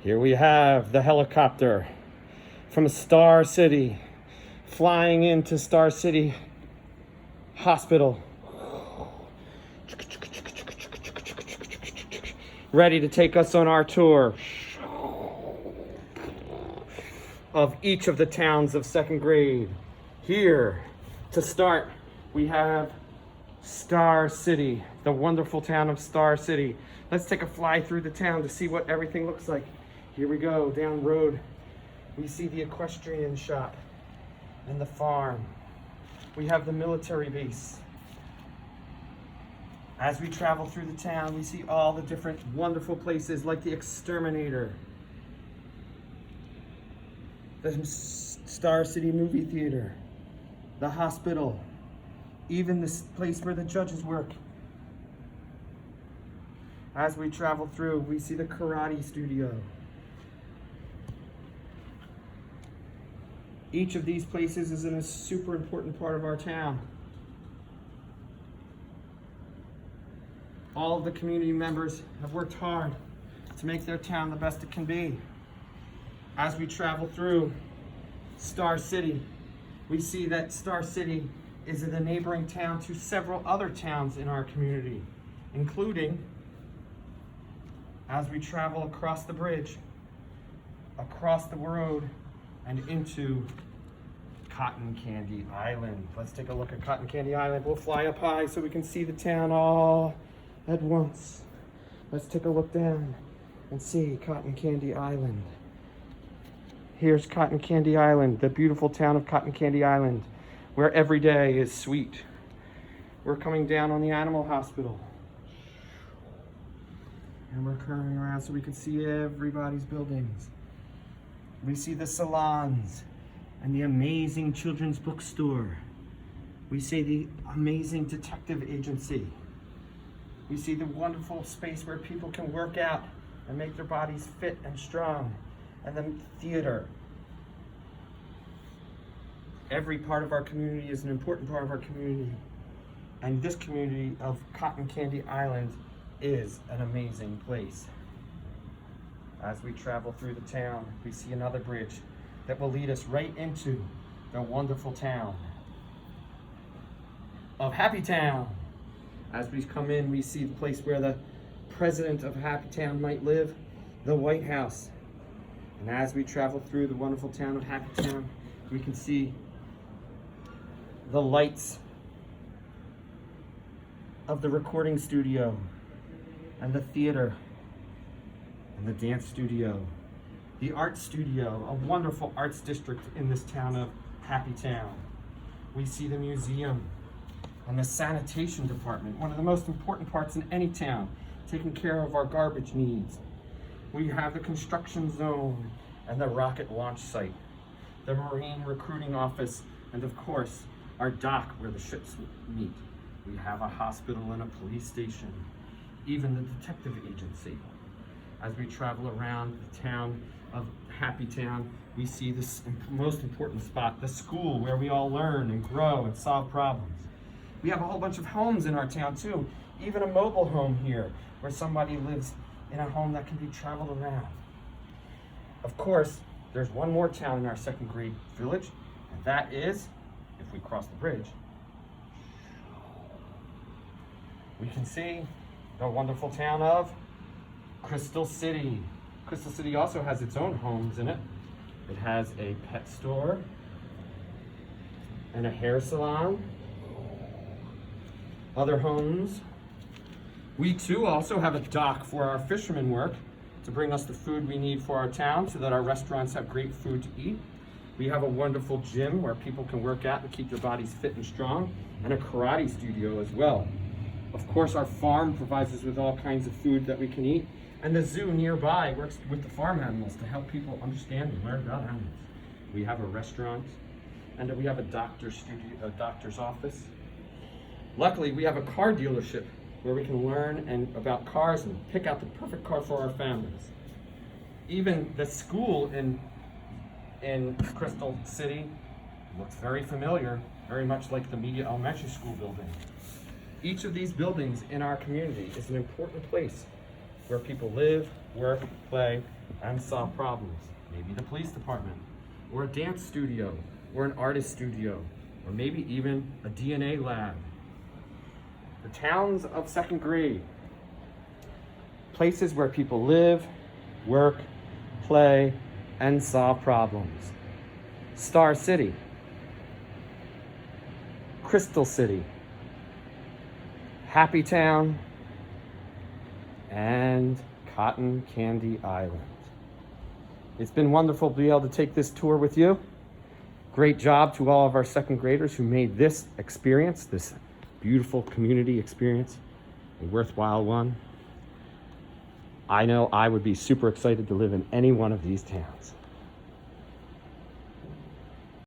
Here we have the helicopter from Star City flying into Star City Hospital. Ready to take us on our tour of each of the towns of second grade. Here, to start, we have Star City, the wonderful town of Star City. Let's take a fly through the town to see what everything looks like. Here we go, down the road. We see the equestrian shop and the farm. We have the military base. As we travel through the town, we see all the different wonderful places like the Exterminator, the Star City movie theater, the hospital, even this place where the judges work. As we travel through, we see the karate studio. Each of these places is in a super important part of our town. All of the community members have worked hard to make their town the best it can be. As we travel through Star City, we see that Star City is in a neighboring town to several other towns in our community, including, as we travel across the bridge, across the road, and into Cotton Candy Island. Let's take a look at Cotton Candy Island. We'll fly up high so we can see the town all at once. Let's take a look down and see Cotton Candy Island. Here's Cotton Candy Island, the beautiful town of Cotton Candy Island, where every day is sweet. We're coming down on the animal hospital. And we're curving around so we can see everybody's buildings. We see the salons and the amazing children's bookstore. We see the amazing detective agency. We see the wonderful space where people can work out and make their bodies fit and strong. And the theater. Every part of our community is an important part of our community. And this community of Cotton Candy Island is an amazing place. As we travel through the town, we see another bridge that will lead us right into the wonderful town of Happy Town. As we come in, we see the place where the president of Happy Town might live, the White House. And as we travel through the wonderful town of Happy Town, we can see the lights of the recording studio and the theater and the dance studio, the art studio, a wonderful arts district in this town of Happy Town. We see the museum and the sanitation department, one of the most important parts in any town, taking care of our garbage needs. We have the construction zone and the rocket launch site, the Marine recruiting office, and of course, our dock where the ships meet. We have a hospital and a police station, even the detective agency. As we travel around the town of Happy Town, we see this most important spot, the school where we all learn and grow and solve problems. We have a whole bunch of homes in our town too, even a mobile home here where somebody lives in a home that can be traveled around. Of course, there's one more town in our second grade village, and that is, if we cross the bridge, we can see the wonderful town of Crystal City. Crystal City also has its own homes in it. It has a pet store and a hair salon, other homes. We too also have a dock for our fishermen work to bring us the food we need for our town so that our restaurants have great food to eat. We have a wonderful gym where people can work out and keep their bodies fit and strong, and a karate studio as well. Of course, our farm provides us with all kinds of food that we can eat, and the zoo nearby works with the farm animals to help people understand and learn about animals. We have a restaurant, and we have a doctor's office. Luckily, we have a car dealership where we can learn about cars and pick out the perfect car for our families. Even the school in Crystal City looks very familiar, very much like the Media Elementary School building. Each of these buildings in our community is an important place where people live, work, play, and solve problems. Maybe the police department, or a dance studio, or an artist studio, or maybe even a DNA lab. The towns of second grade. Places where people live, work, play, and solve problems. Star City, Crystal City, Happy Town, and Cotton Candy Island. It's been wonderful to be able to take this tour with you. Great job to all of our second graders who made this experience, this beautiful community experience, a worthwhile one. I know I would be super excited to live in any one of these towns.